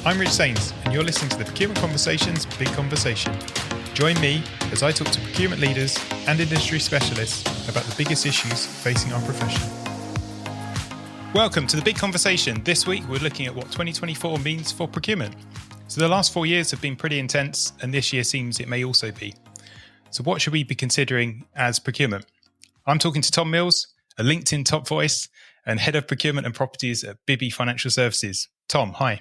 I'm Rich Sains, and you're listening to the Procurement Conversations Big Conversation. Join me as I talk to procurement leaders and industry specialists about the biggest issues facing our profession. Welcome to the Big Conversation. This week, we're looking at what 2024 means for procurement. So the last 4 years have been pretty intense, and this year seems it may also be. So what should we be considering as procurement? I'm talking to Tom Mills, a LinkedIn top voice and head of procurement and properties at Bibby Financial Services. Tom, hi.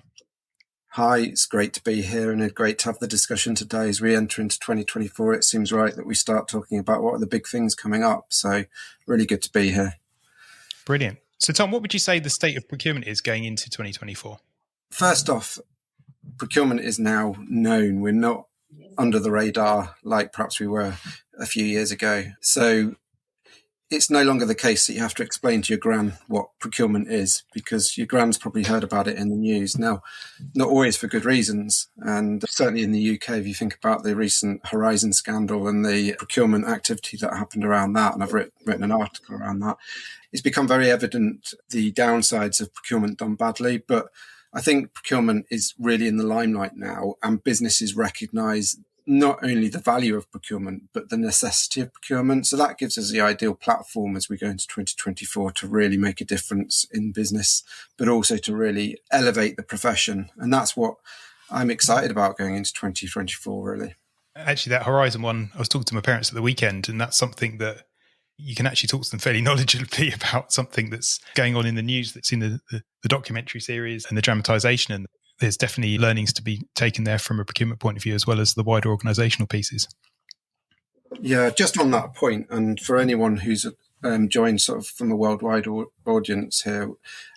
Hi, it's great to be here and great to have the discussion today. As we enter into 2024, it seems right that we start talking about what are the big things coming up. So really good to be here. Brilliant. So Tom, what would you say the state of procurement is going into 2024? First off, procurement is now known. We're not under the radar like perhaps we were a few years ago. So it's no longer the case that you have to explain to your gran what procurement is, because your gran's probably heard about it in the news. Now, not always for good reasons. And certainly in the UK, if you think about the recent Horizon scandal and the procurement activity that happened around that, and I've written an article around that, it's become very evident the downsides of procurement done badly. But I think procurement is really in the limelight now, and businesses recognise not only the value of procurement, but the necessity of procurement. So that gives us the ideal platform as we go into 2024 to really make a difference in business, but also to really elevate the profession. And that's what I'm excited about going into 2024, really. Actually, that Horizon one, I was talking to my parents at the weekend, and that's something that you can actually talk to them fairly knowledgeably about, something that's going on in the news, that's in the documentary series and the dramatisation. And there's definitely learnings to be taken there from a procurement point of view, as well as the wider organisational pieces. Yeah, just on that point, and for anyone who's joined sort of from a worldwide audience here,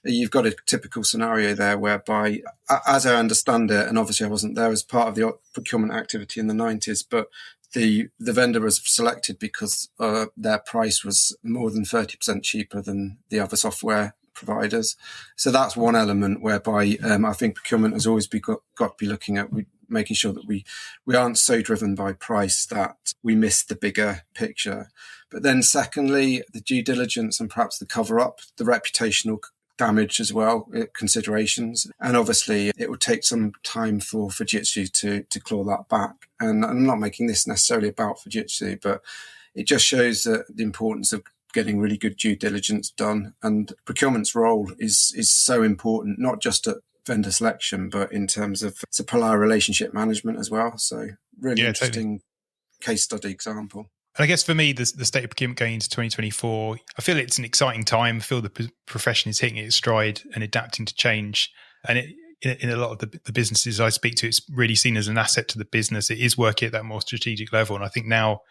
you've got a typical scenario there whereby, as I understand it, and obviously I wasn't there as part of the procurement activity in the 90s, but the vendor was selected because their price was more than 30% cheaper than the other software providers. So that's one element whereby I think procurement has always got to be looking at making sure that we aren't so driven by price that we miss the bigger picture. But then secondly, the due diligence and perhaps the cover up, the reputational damage as well, considerations. And obviously it would take some time for Fujitsu to claw that back. And I'm not making this necessarily about Fujitsu, but it just shows that the importance of getting really good due diligence done. And procurement's role is so important, not just at vendor selection, but in terms of supplier relationship management as well. So really interesting case study example. And I guess for me, the state of procurement going into 2024, I feel it's an exciting time. I feel the profession is hitting its stride and adapting to change. And in a lot of the businesses I speak to, it's really seen as an asset to the business. It is working at that more strategic level. And I think now,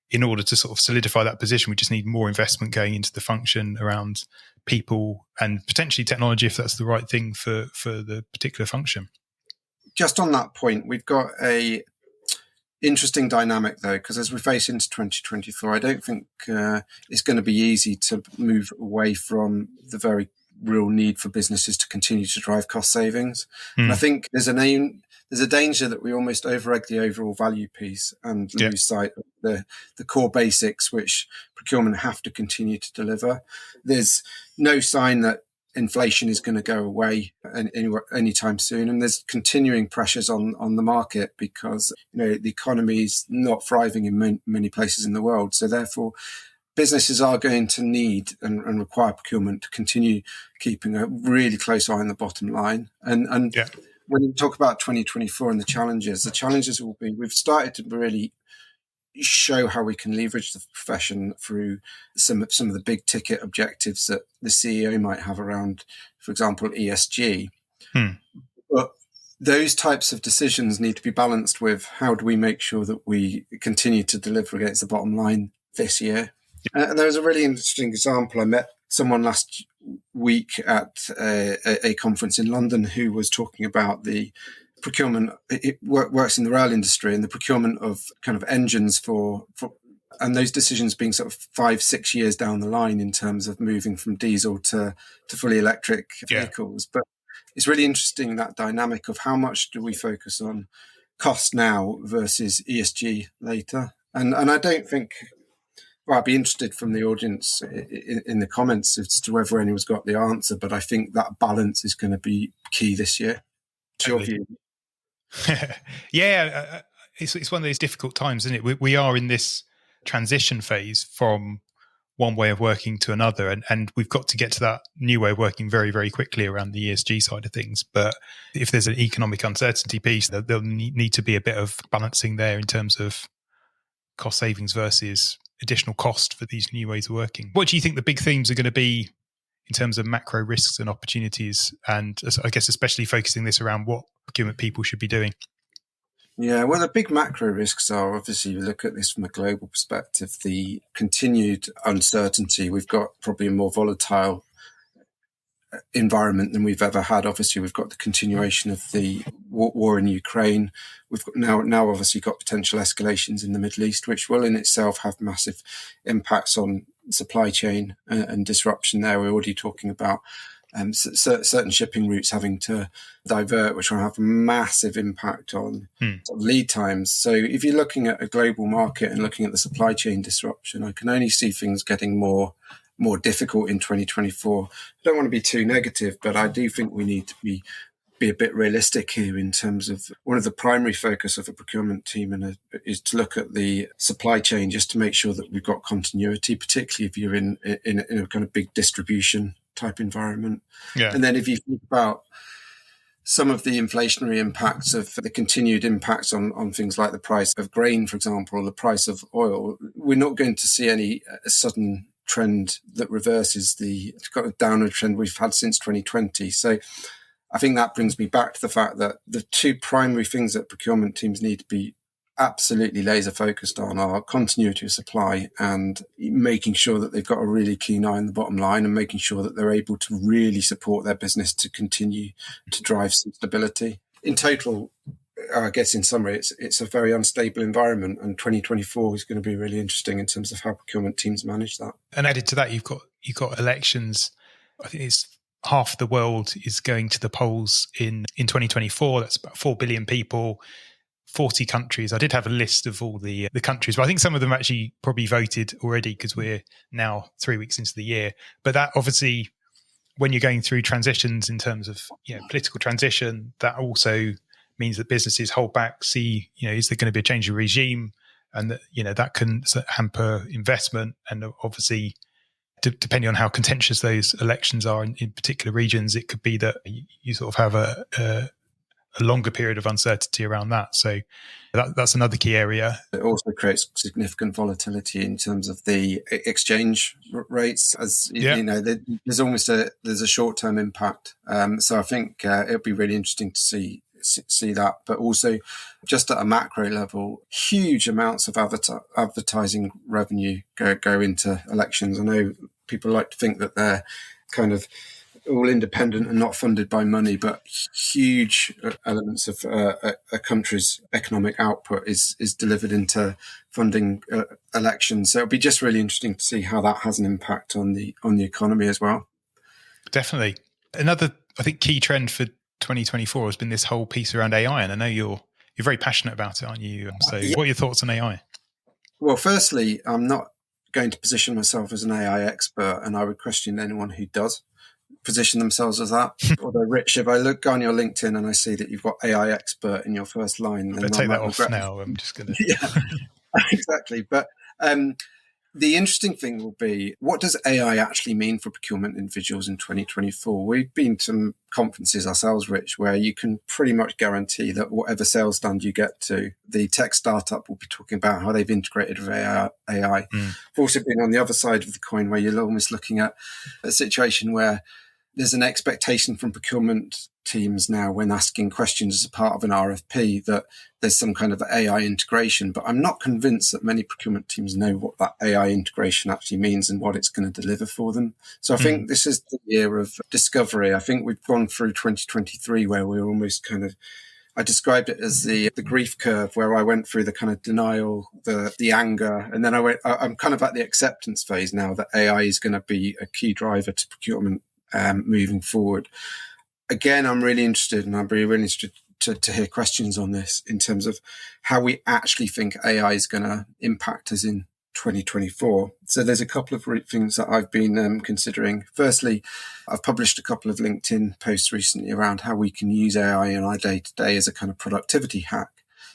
in order to sort of solidify that position, we just need more investment going into the function around people and potentially technology, if that's the right thing for the particular function. Just on that point, we've got a interesting dynamic though, because as we face into 2024, I don't think it's going to be easy to move away from the very real need for businesses to continue to drive cost savings. And I think there's a danger that we almost over-egg the overall value piece and lose sight of the core basics which procurement have to continue to deliver. There's no sign that inflation is going to go away anytime soon, and there's continuing pressures on the market because the economy is not thriving in many places in the world. So therefore, businesses are going to need and require procurement to continue keeping a really close eye on the bottom line. And when you talk about 2024 and the challenges will be, we've started to really show how we can leverage the profession through some of the big ticket objectives that the CEO might have around, for example, ESG. But those types of decisions need to be balanced with how do we make sure that we continue to deliver against the bottom line this year. And there was a really interesting example. I met someone last week at a conference in London who was talking about the procurement. It works in the rail industry and the procurement of kind of engines for and those decisions being sort of 5-6 years down the line in terms of moving from diesel to fully electric vehicles. But it's really interesting, that dynamic of how much do we focus on cost now versus ESG later. And I don't think, well, I'd be interested from the audience in the comments as to whether anyone's got the answer, but I think that balance is going to be key this year. What's your view? Yeah, it's one of those difficult times, isn't it? We are in this transition phase from one way of working to another, and we've got to get to that new way of working very, very quickly around the ESG side of things. But if there's an economic uncertainty piece, there'll need to be a bit of balancing there in terms of cost savings versus additional cost for these new ways of working. What do you think the big themes are going to be in terms of macro risks and opportunities? And I guess especially focusing this around what procurement people should be doing. Yeah, well, the big macro risks are, obviously, you look at this from a global perspective, the continued uncertainty. We've got probably a more volatile environment than we've ever had. Obviously, we've got the continuation of the war in Ukraine. We've got now obviously got potential escalations in the Middle East, which will in itself have massive impacts on supply chain and disruption there. We're already talking about certain shipping routes having to divert, which will have a massive impact on lead times. So if you're looking at a global market and looking at the supply chain disruption, I can only see things getting more difficult in 2024. I don't want to be too negative, but I do think we need to be a bit realistic here in terms of one of the primary focus of a procurement team is to look at the supply chain just to make sure that we've got continuity, particularly if you're in a kind of big distribution type environment. Yeah. And then if you think about some of the inflationary impacts of the continued impacts on things like the price of grain, for example, or the price of oil, we're not going to see any sudden trend that reverses the kind of downward trend we've had since 2020. So I think that brings me back to the fact that the two primary things that procurement teams need to be absolutely laser focused on are continuity of supply and making sure that they've got a really keen eye on the bottom line and making sure that they're able to really support their business to continue to drive some stability. In total, I guess in summary, it's a very unstable environment, and 2024 is going to be really interesting in terms of how procurement teams manage that. And added to that, you've got elections. I think it's half the world is going to the polls in 2024. That's about 4 billion people, 40 countries. I did have a list of all the countries, but I think some of them actually probably voted already because we're now 3 weeks into the year. But that obviously, when you're going through transitions in terms of political transition, that also means that businesses hold back, see, is there going to be a change of regime? And that can hamper investment. And obviously, depending on how contentious those elections are in particular regions, it could be that you sort of have a longer period of uncertainty around that. So that's another key area. It also creates significant volatility in terms of the exchange rates. There's almost there's a short-term impact. So I think it'll be really interesting to see that, but also just at a macro level, huge amounts of advertising revenue go into elections. I know people like to think that they're kind of all independent and not funded by money, but huge elements of a country's economic output is delivered into funding elections. So it'll be just really interesting to see how that has an impact on the economy as well. Definitely. Another, I think, key trend for 2024 has been this whole piece around AI, and I know you're very passionate about it, aren't you? So what are your thoughts on AI? Well, firstly, I'm not going to position myself as an AI expert, and I would question anyone who does position themselves as that. Although, Rich, if I go on your LinkedIn and I see that you've got AI expert in your first line, then I'll take that off now. I'm just going to... Yeah, exactly. But the interesting thing will be, what does AI actually mean for procurement individuals in 2024? We've been to some conferences ourselves, Rich, where you can pretty much guarantee that whatever sales stand you get to, the tech startup will be talking about how they've integrated with AI. We've also been on the other side of the coin where you're almost looking at a situation where there's an expectation from procurement teams now when asking questions as a part of an RFP that there's some kind of AI integration, but I'm not convinced that many procurement teams know what that AI integration actually means and what it's going to deliver for them. So I think this is the year of discovery. I think we've gone through 2023 where we're almost kind of, I described it as the grief curve, where I went through the kind of denial, the anger, and then I'm kind of at the acceptance phase now that AI is going to be a key driver to procurement moving forward. Again, I'm really interested, and I'd be really interested to hear questions on this in terms of how we actually think AI is going to impact us in 2024. So there's a couple of things that I've been considering. Firstly, I've published a couple of LinkedIn posts recently around how we can use AI in our day-to-day as a kind of productivity hack.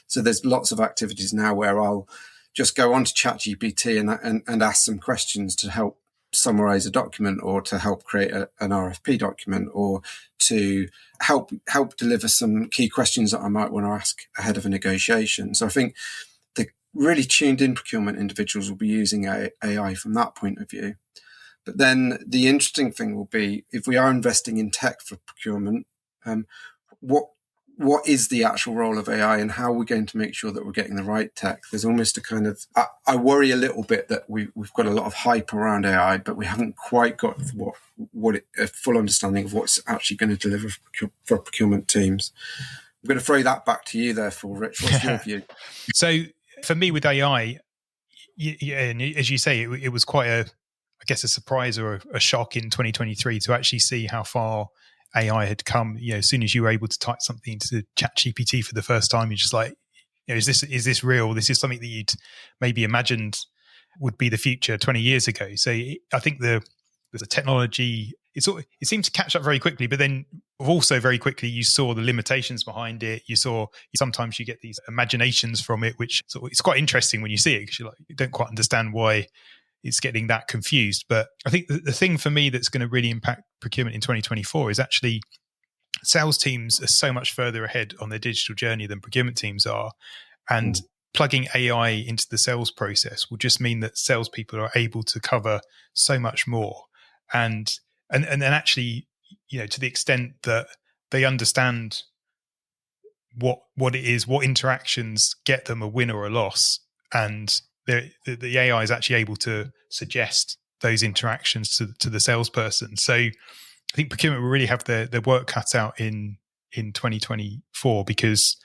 So there's lots of activities now where I'll just go on to ChatGPT and ask some questions to help summarize a document, or to help create an RFP document, or to help deliver some key questions that I might want to ask ahead of a negotiation. So I think the really tuned in procurement individuals will be using AI from that point of view. But then the interesting thing will be, if we are investing in tech for procurement, what is the actual role of AI, and how are we going to make sure that we're getting the right tech? There's almost a kind of, I worry a little bit that we've got a lot of hype around AI, but we haven't quite got a full understanding of what's actually going to deliver for procurement teams. I'm going to throw that back to you, therefore, Rich. What's your view? So for me with AI, and as you say, it was quite a surprise or a shock in 2023 to actually see how far AI had come. As soon as you were able to type something into ChatGPT for the first time, you're just like, is this real? This is something that you'd maybe imagined would be the future 20 years ago. So I think the technology, it seemed to catch up very quickly, but then also very quickly you saw the limitations behind it. You saw sometimes you get these imaginations from it, which it's quite interesting when you see it, because you don't quite understand why it's getting that confused. But I think the thing for me that's going to really impact procurement in 2024 is actually sales teams are so much further ahead on their digital journey than procurement teams are. And plugging AI into the sales process will just mean that salespeople are able to cover so much more. And then actually, to the extent that they understand what it is, what interactions get them a win or a loss, and the AI is actually able to suggest those interactions to the salesperson. So I think procurement will really have their work cut out in 2024, because,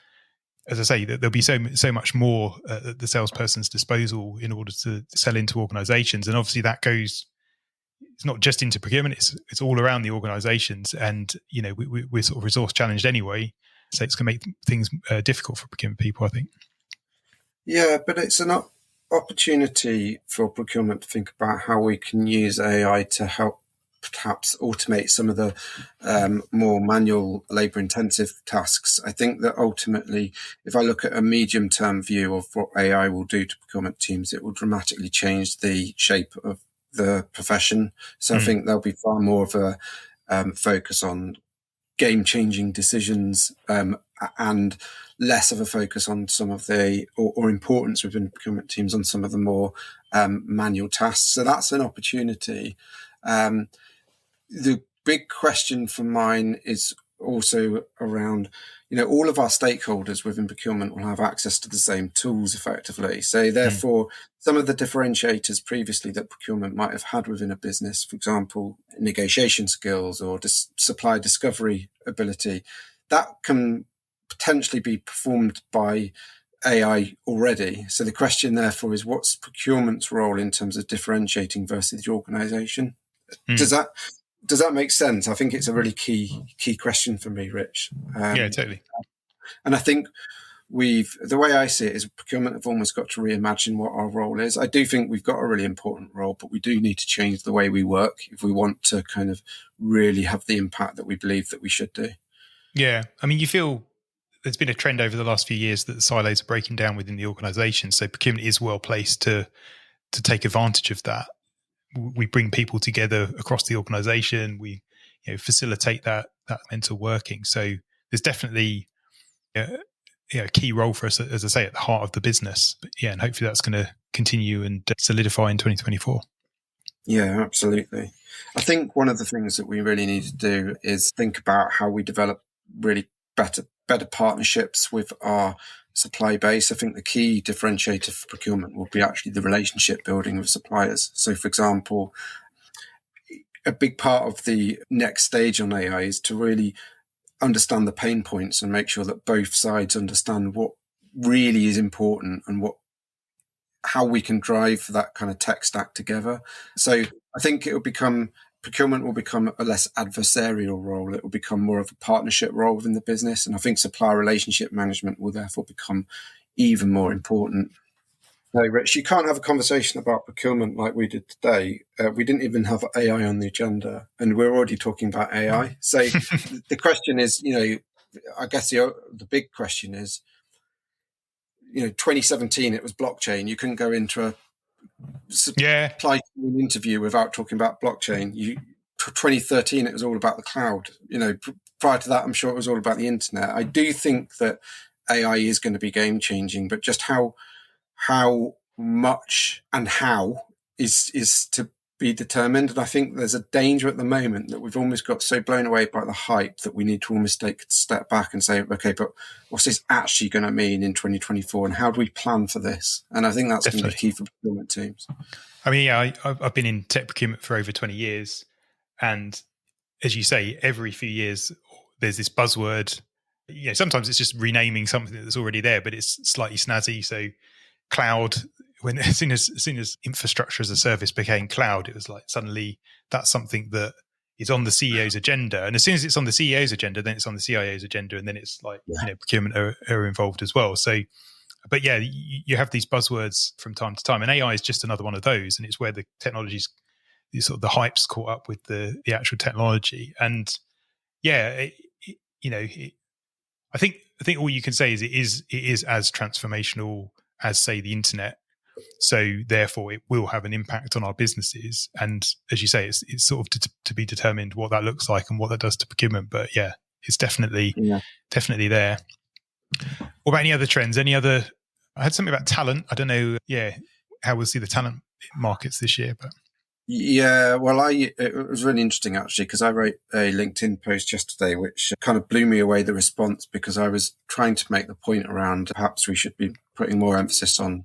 as I say, there'll be so much more at the salesperson's disposal in order to sell into organizations. And obviously that goes, it's not just into procurement, it's all around the organizations. And, we're sort of resource challenged anyway. So it's going to make things difficult for procurement people, I think. Yeah, but it's an opportunity for procurement to think about how we can use AI to help perhaps automate some of the more manual labor-intensive tasks. I think that ultimately, if I look at a medium-term view of what AI will do to procurement teams, it will dramatically change the shape of the profession. So I think there'll be far more of a focus on game-changing decisions and less of a focus on some of the, or importance within procurement teams on some of the more manual tasks. So that's an opportunity. The big question for mine is also around, all of our stakeholders within procurement will have access to the same tools effectively. So therefore, some of the differentiators previously that procurement might have had within a business, for example, negotiation skills or supply discovery ability, that can potentially be performed by AI already. So the question therefore is, what's procurement's role in terms of differentiating versus the organization? Does that make sense? I think it's a really key question for me, Rich. Yeah, totally. And I think the way I see it is procurement have almost got to reimagine what our role is. I do think we've got a really important role, but we do need to change the way we work if we want to kind of really have the impact that we believe that we should do. Yeah. I mean, you feel there's been a trend over the last few years that the silos are breaking down within the organization. So procurement is well placed to take advantage of that. We bring people together across the organization. We facilitate that mental working. So there's definitely a key role for us, as I say, at the heart of the business. But and hopefully that's going to continue and solidify in 2024. Yeah, absolutely. I think one of the things that we really need to do is think about how we develop really better partnerships with our supply base. I think the key differentiator for procurement will be actually the relationship building with suppliers. So, for example, a big part of the next stage on AI is to really understand the pain points and make sure that both sides understand what really is important and how we can drive that kind of tech stack together. So I think procurement will become a less adversarial role. It will become more of a partnership role within the business. And I think supplier relationship management will therefore become even more important. No, Rich, you can't have a conversation about procurement like we did today. We didn't even have AI on the agenda, and we're already talking about AI. So the question is, I guess the big question is, 2017 it was blockchain. You couldn't go into a Yeah, supply chain interview without talking about blockchain. 2013 it was all about the cloud. Prior to that, I'm sure it was all about the internet. I do think that AI is going to be game changing, but just how much and how is to be determined. And I think there's a danger at the moment that we've almost got so blown away by the hype that we need to almost take a step back and say, okay, but what's this actually going to mean in 2024, and how do we plan for this? And I think that's going to be key for procurement teams. I mean, yeah, I've been in tech procurement for over 20 years. And as you say, every few years, there's this buzzword. Sometimes it's just renaming something that's already there, but it's slightly snazzy. So cloud, as soon as infrastructure as a service became cloud, it was like suddenly that's something that is on the CEO's agenda. And as soon as it's on the CEO's agenda, then it's on the CIO's agenda. And then it's like, procurement are involved as well. So, but yeah, you have these buzzwords from time to time, and AI is just another one of those. And it's where the technology's sort of the hype's caught up with the actual technology. And yeah, I think all you can say is it is as transformational as, say, the internet. So therefore, it will have an impact on our businesses. And as you say, it's sort of to be determined what that looks like and what that does to procurement. But yeah, it's definitely there. What about any other trends? I had something about talent. I don't know. Yeah, how we'll see the talent markets this year, but. Yeah, well, it was really interesting actually, because I wrote a LinkedIn post yesterday, which kind of blew me away, the response, because I was trying to make the point around perhaps we should be putting more emphasis on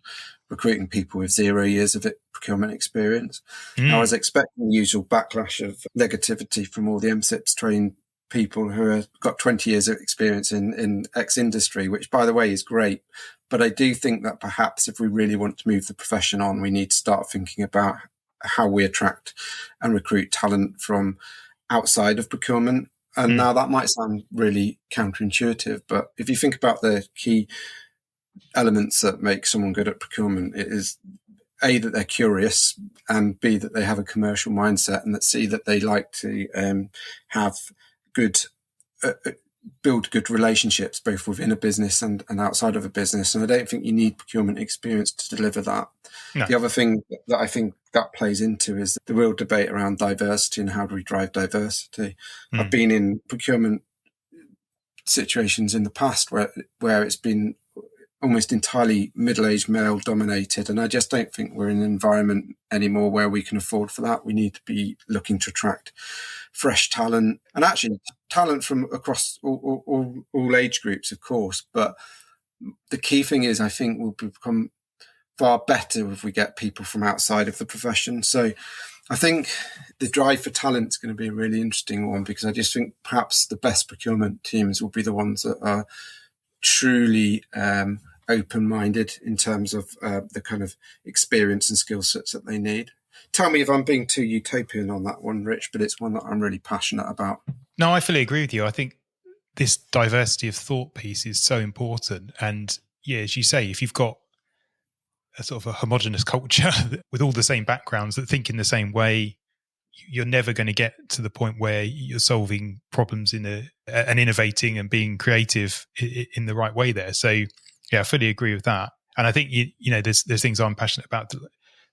recruiting people with 0 years of procurement experience. I was expecting the usual backlash of negativity from all the MSIPs trained people who have got 20 years of experience in X industry, which, by the way, is great. But I do think that perhaps if we really want to move the profession on, we need to start thinking about how we attract and recruit talent from outside of procurement. And now that might sound really counterintuitive, but if you think about the key elements that make someone good at procurement, it is A, that they're curious, and B, that they have a commercial mindset, and that C, that they like to have good build good relationships both within a business and outside of a business. And I don't think you need procurement experience to deliver that. No. The other thing that I think that plays into is the real debate around diversity and how do we drive diversity. I've been in procurement situations in the past where it's been almost entirely middle-aged male dominated, and I just don't think we're in an environment anymore where we can afford for that. We need to be looking to attract fresh talent, and actually talent from across all age groups, of course. But the key thing is, I think we'll become far better if we get people from outside of the profession. So I think the drive for talent is going to be a really interesting one, because I just think perhaps the best procurement teams will be the ones that are truly open-minded in terms of the kind of experience and skill sets that they need. Tell me if I'm being too utopian on that one, Rich, but it's one that I'm really passionate about. No, I fully agree with you. I think this diversity of thought piece is so important. And yeah, as you say, if you've got a sort of a homogenous culture with all the same backgrounds that think in the same way, you're never going to get to the point where you're solving problems and innovating and being creative in the right way there. So yeah, I fully agree with that. And I think, there's things I'm passionate about.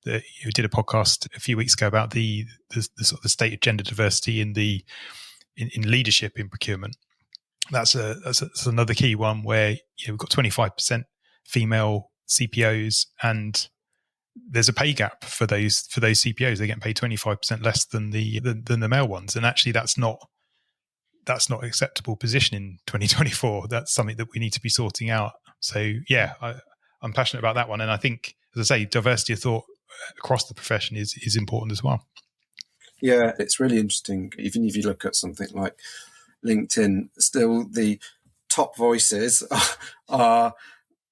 You did a podcast a few weeks ago about the sort of the state of gender diversity in leadership in procurement. That's another key one where we've got 25% female CPOs, and there's a pay gap for those CPOs. They're getting paid 25% less than the male ones, and actually that's not an acceptable position in 2024. That's something that we need to be sorting out. So yeah, I'm passionate about that one, and I think, as I say, diversity of thought across the profession is important as well. Yeah, it's really interesting. Even if you look at something like LinkedIn, still the top voices are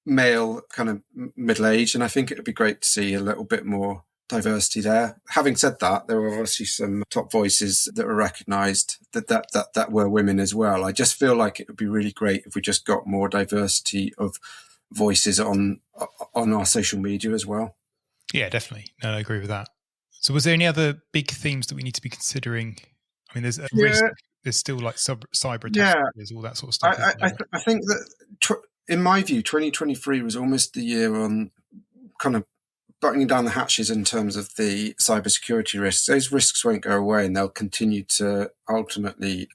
male, kind of middle-aged, and I think it would be great to see a little bit more diversity there. Having said that, there were obviously some top voices that were recognised that were women as well. I just feel like it would be really great if we just got more diversity of voices on our social media as well. Yeah, definitely. No, I agree with that. So was there any other big themes that we need to be considering? I mean, there's a risk. There's still like cyber attacks. There's all that sort of stuff. I think that in my view, 2023 was almost the year on kind of buttoning down the hatches in terms of the cybersecurity risks. Those risks won't go away, and they'll continue to ultimately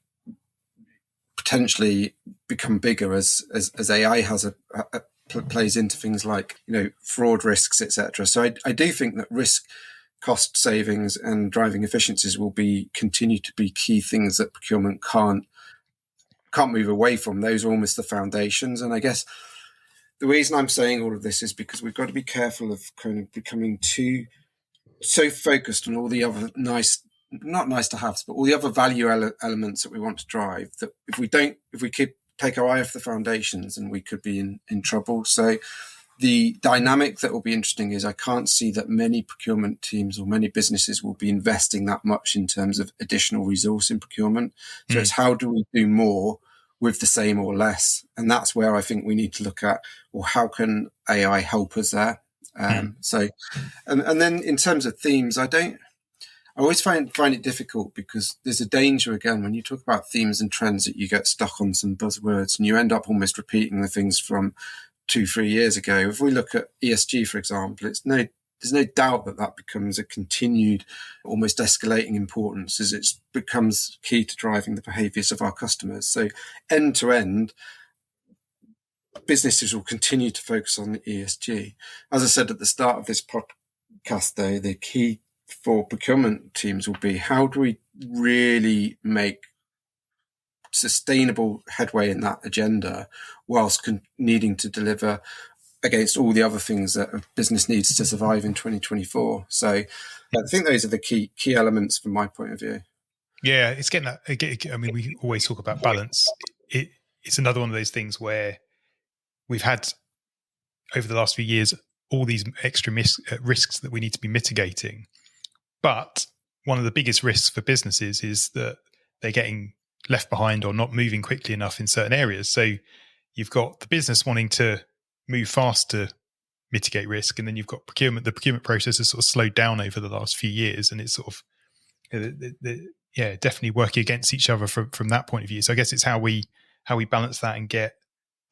potentially become bigger as AI has plays into things like fraud risks, etc. So I do think that risk, cost savings, and driving efficiencies will continue to be key things that procurement can't move away from. Those are almost the foundations. And I guess the reason I'm saying all of this is because we've got to be careful of kind of becoming so focused on all the other not nice to haves, but all the other value elements that we want to drive, that if we could take our eye off the foundations, and we could be in trouble. So the dynamic that will be interesting is I can't see that many procurement teams or many businesses will be investing that much in terms of additional resource in procurement. So it's how do we do more with the same or less? And that's where I think we need to look at, well, how can AI help us there? So, and then in terms of themes, I always find it difficult, because there's a danger, again, when you talk about themes and trends, that you get stuck on some buzzwords and you end up almost repeating the things from 2-3 years ago. If we look at ESG, for example, there's no doubt that becomes a continued, almost escalating importance as it becomes key to driving the behaviours of our customers. So end to end, businesses will continue to focus on the ESG. As I said at the start of this podcast, though, the key for procurement teams will be, how do we really make sustainable headway in that agenda whilst needing to deliver against all the other things that a business needs to survive in 2024. So I think those are the key elements from my point of view. Yeah, it's getting that. I mean, we always talk about balance. It's another one of those things where we've had, over the last few years, all these extra risks that we need to be mitigating. But one of the biggest risks for businesses is that they're getting left behind or not moving quickly enough in certain areas. So you've got the business wanting to move fast to mitigate risk, and then you've got procurement. The procurement process has sort of slowed down over the last few years, and it's sort of definitely working against each other from that point of view. So I guess it's how we balance that and get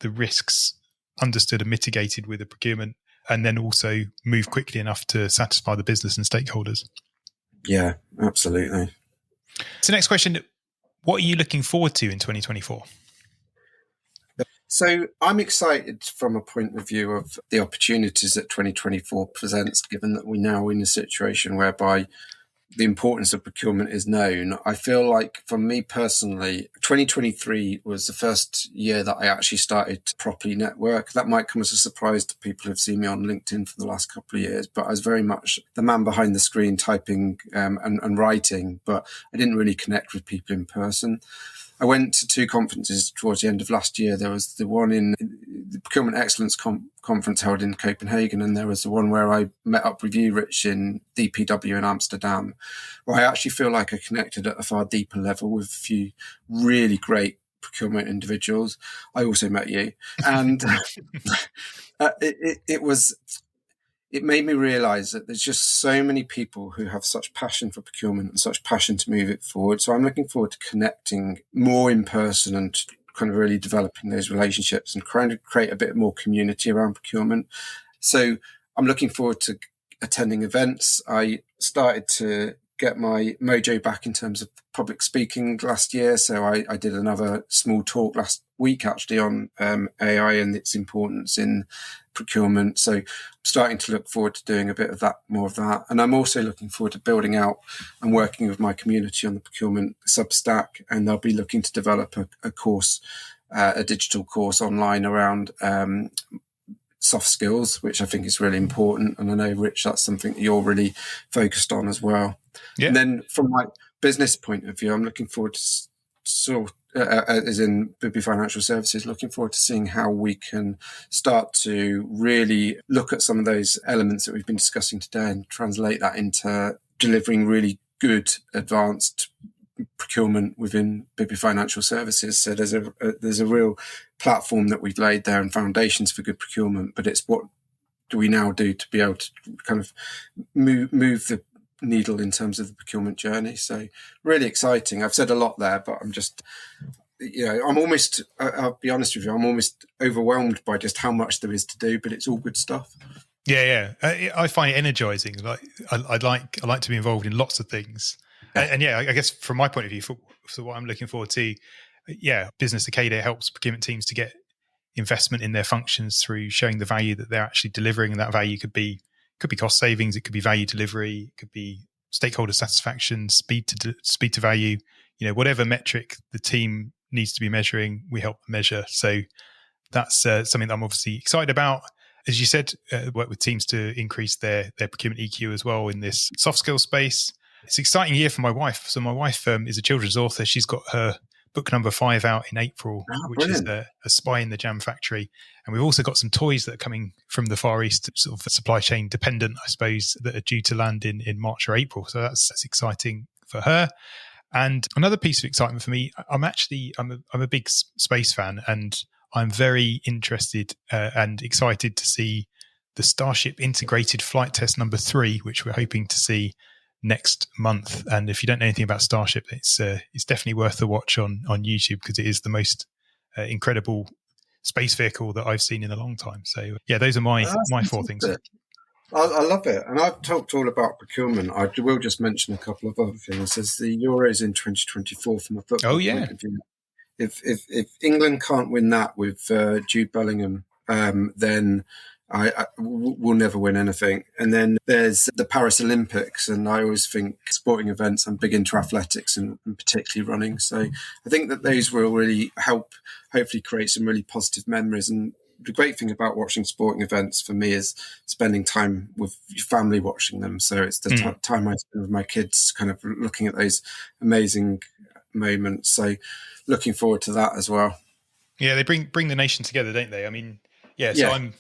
the risks understood and mitigated with the procurement, and then also move quickly enough to satisfy the business and stakeholders. Yeah, absolutely. So next question, what are you looking forward to in 2024? So I'm excited from a point of view of the opportunities that 2024 presents, given that we're now in a situation whereby the importance of procurement is known. I feel like, for me personally, 2023 was the first year that I actually started to properly network. That might come as a surprise to people who've seen me on LinkedIn for the last couple of years, but I was very much the man behind the screen, typing and writing, but I didn't really connect with people in person. I went to 2 conferences towards the end of last year. There was the one in the Procurement Excellence Conference held in Copenhagen, and there was the one where I met up with you, Rich, in DPW in Amsterdam, where I actually feel like I connected at a far deeper level with a few really great procurement individuals. I also met you, and it made me realize that there's just so many people who have such passion for procurement and such passion to move it forward. So I'm looking forward to connecting more in person and kind of really developing those relationships and trying to create a bit more community around procurement. So I'm looking forward to attending events. I started to get my mojo back in terms of public speaking last year. So I did another small talk last week, actually, on AI and its importance in procurement. So I'm starting to look forward to doing a bit of that, more of that. And I'm also looking forward to building out and working with my community on the procurement Substack. And they'll be looking to develop a course, a digital course online around soft skills, which I think is really important. And I know, Rich, that's something that you're really focused on as well. Yeah. And then from my business point of view, I'm looking forward to as in Bibby Financial Services, looking forward to seeing how we can start to really look at some of those elements that we've been discussing today and translate that into delivering really good, advanced procurement within Bibby Financial Services. So there's a real platform that we've laid there and foundations for good procurement, but it's what do we now do to be able to kind of move the needle in terms of the procurement journey. So really exciting. I've said a lot there, but I'm just, I'm almost, I'll be honest with you, I'm almost overwhelmed by just how much there is to do, but it's all good stuff. Yeah. I find it energizing. Like I like to be involved in lots of things. And I guess from my point of view, for what I'm looking forward to, Business Academy helps procurement teams to get investment in their functions through showing the value that they're actually delivering, and that value could be cost savings, it could be value delivery, it could be stakeholder satisfaction, speed to value. Whatever metric the team needs to be measuring, we help measure. So that's something that I'm obviously excited about. As you said, work with teams to increase their procurement EQ as well in this soft skill space. It's an exciting year for my wife. So my wife is a children's author. She's got her book number 5 out in April, which brilliant. is a Spy in the Jam Factory. And we've also got some toys that are coming from the Far East, sort of supply chain dependent, I suppose, that are due to land in March or April. So that's exciting for her. And another piece of excitement for me, I'm a big space fan, and I'm very interested and excited to see the Starship Integrated Flight Test number 3, which we're hoping to see next month. And if you don't know anything about Starship, it's definitely worth a watch on YouTube, because it is the most incredible space vehicle that I've seen in a long time. So those are my 4 things. I love it. And I've talked all about procurement. I will just mention a couple of other things. There's the Euros in 2024 from a football point of view. If England can't win that with Jude Bellingham, then we'll never win anything. And then there's the Paris Olympics, and I always think sporting events, I'm big into athletics and particularly running. So I think that those will really help hopefully create some really positive memories. And the great thing about watching sporting events for me is spending time with your family watching them. So it's the time I spend with my kids kind of looking at those amazing moments. So looking forward to that as well. Yeah, they bring the nation together, don't they? I mean, so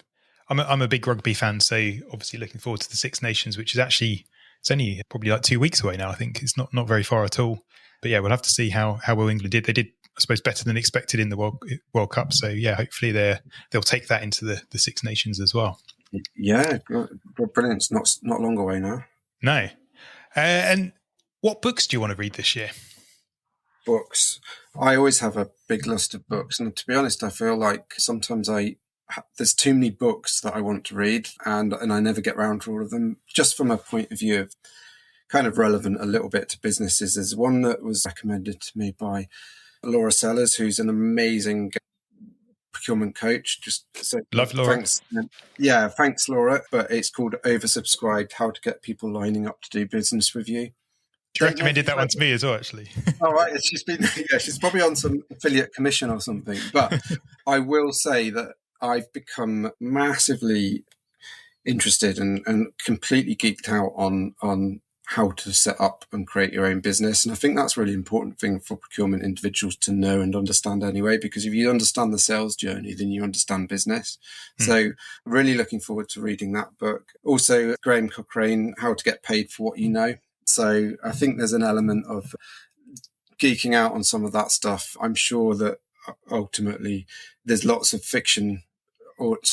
I'm a big rugby fan, so obviously looking forward to the Six Nations, which is actually, it's only probably like 2 weeks away now. I think it's not very far at all. But we'll have to see how well England did. They did, I suppose, better than expected in the World Cup. So hopefully they'll take that into the Six Nations as well. Yeah, brilliant. It's not long away now. No. And what books do you want to read this year? Books. I always have a big list of books, and to be honest, I feel like sometimes there's too many books that I want to read, and I never get round to all of them. Just from a point of view of kind of relevant a little bit to businesses, there's one that was recommended to me by Laura Sellers, who's an amazing procurement coach. Love Laura. Thanks. Yeah, thanks, Laura. But it's called Oversubscribed: How to Get People Lining Up to Do Business with You. She recommended that one to me as well, actually. All right. She's probably on some affiliate commission or something. But I will say that I've become massively interested and completely geeked out on how to set up and create your own business. And I think that's a really important thing for procurement individuals to know and understand anyway, because if you understand the sales journey, then you understand business. So really looking forward to reading that book. Also, Graham Cochrane, How to Get Paid for What You Know. So I think there's an element of geeking out on some of that stuff. I'm sure that ultimately there's lots of fiction books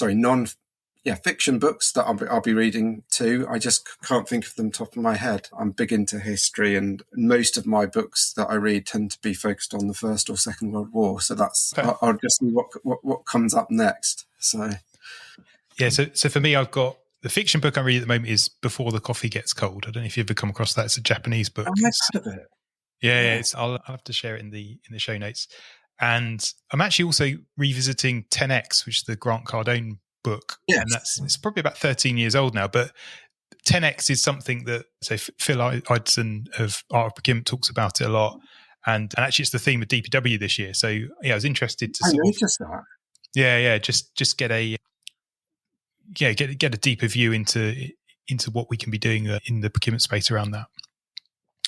that I'll be reading too. I just can't think of them top of my head. I'm big into history, and most of my books that I read tend to be focused on the First or Second World War. So that's, I'll just see what comes up next. So for me, I've got the fiction book I'm reading at the moment is Before the Coffee Gets Cold. I don't know if you've ever come across that. It's a Japanese book. I've heard of it. Yeah. I'll have to share it in the show notes. And I'm actually also revisiting 10X, which is the Grant Cardone book. Yes. And it's probably about 13 years old now, but 10X is something that, so Phil Idson of Art of Procurement talks about it a lot. And actually it's the theme of DPW this year. So I was interested to just get a deeper view into what we can be doing in the procurement space around that.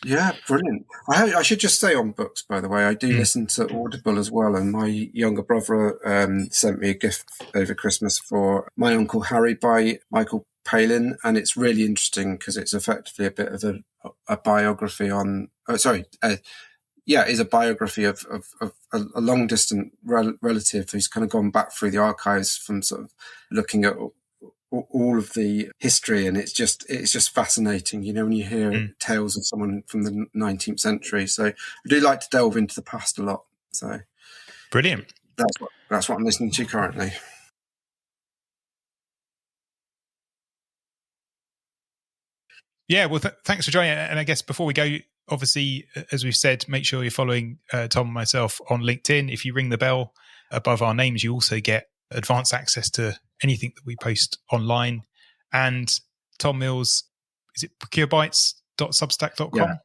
Yeah, brilliant. I should just say on books, by the way, I do listen to Audible as well. And my younger brother sent me a gift over Christmas for My Uncle Harry by Michael Palin. And it's really interesting because it's effectively a bit of a biography on, is a biography of a long distant relative who's kind of gone back through the archives from sort of looking at all of the history, and it's just fascinating, when you hear tales of someone from the 19th century. So I do like to delve into the past a lot. So brilliant. That's what I'm listening to currently. Yeah, well, thanks for joining. And I guess before we go, obviously, as we've said, make sure you're following Tom and myself on LinkedIn. If you ring the bell above our names, you also get advanced access to anything that we post online. And Tom Mills, is it procurebytes.substack.com?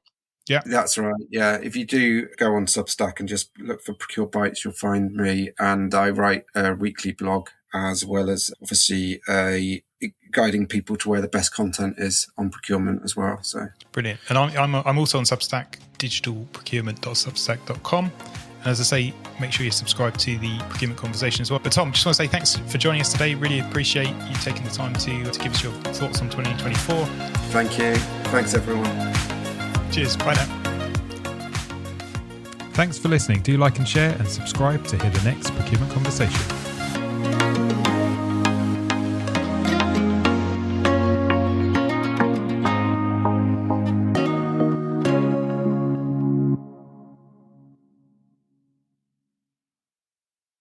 Yeah, that's right. Yeah, if you do go on Substack and just look for Procure Bytes, you'll find me. And I write a weekly blog, as well as obviously guiding people to where the best content is on procurement as well. So brilliant. And I'm also on Substack, digitalprocurement.substack.com. And as I say, make sure you subscribe to the Procurement Conversation as well. But Tom, just want to say thanks for joining us today. Really appreciate you taking the time to give us your thoughts on 2024. Thank you. Thanks, everyone. Cheers. Bye now. Thanks for listening. Do like and share and subscribe to hear the next Procurement Conversation.